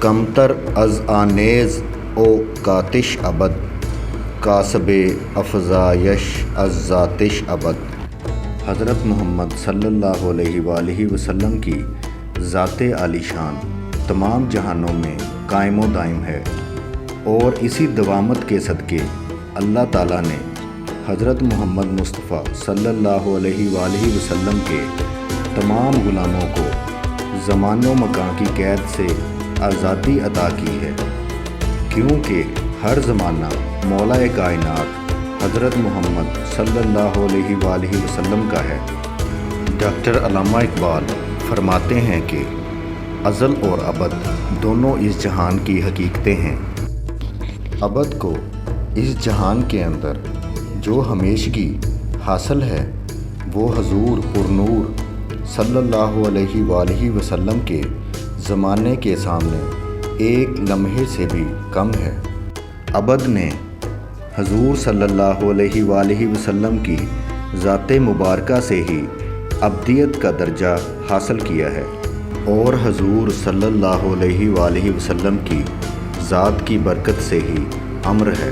کمتر از آنیز او کاتش ابد کاسب افزایش از ذاتش ابد۔ حضرت محمد صلی اللہ علیہ وآلہ وسلم کی ذات عالی شان تمام جہانوں میں قائم و دائم ہے، اور اسی دوامت کے صدقے اللہ تعالیٰ نے حضرت محمد مصطفیٰ صلی اللہ علیہ وآلہ وسلم کے تمام غلاموں کو زمان و مکان کی قید سے آزادی عطا کی ہے، کیونکہ ہر زمانہ مولا کائنات حضرت محمد صلی اللہ علیہ وآلہ وسلم کا ہے۔ ڈاکٹر علامہ اقبال فرماتے ہیں کہ ازل اور ابد دونوں اس جہان کی حقیقتیں ہیں۔ ابد کو اس جہان کے اندر جو ہمیشگی حاصل ہے وہ حضور پرنور صلی اللہ علیہ وآلہ وسلم کے زمانے کے سامنے ایک لمحے سے بھی کم ہے۔ ابد نے حضور صلی اللہ علیہ وآلہ وسلم کی ذات مبارکہ سے ہی ابدیت کا درجہ حاصل کیا ہے، اور حضور صلی اللہ علیہ وآلہ وسلم کی ذات کی برکت سے ہی امر ہے۔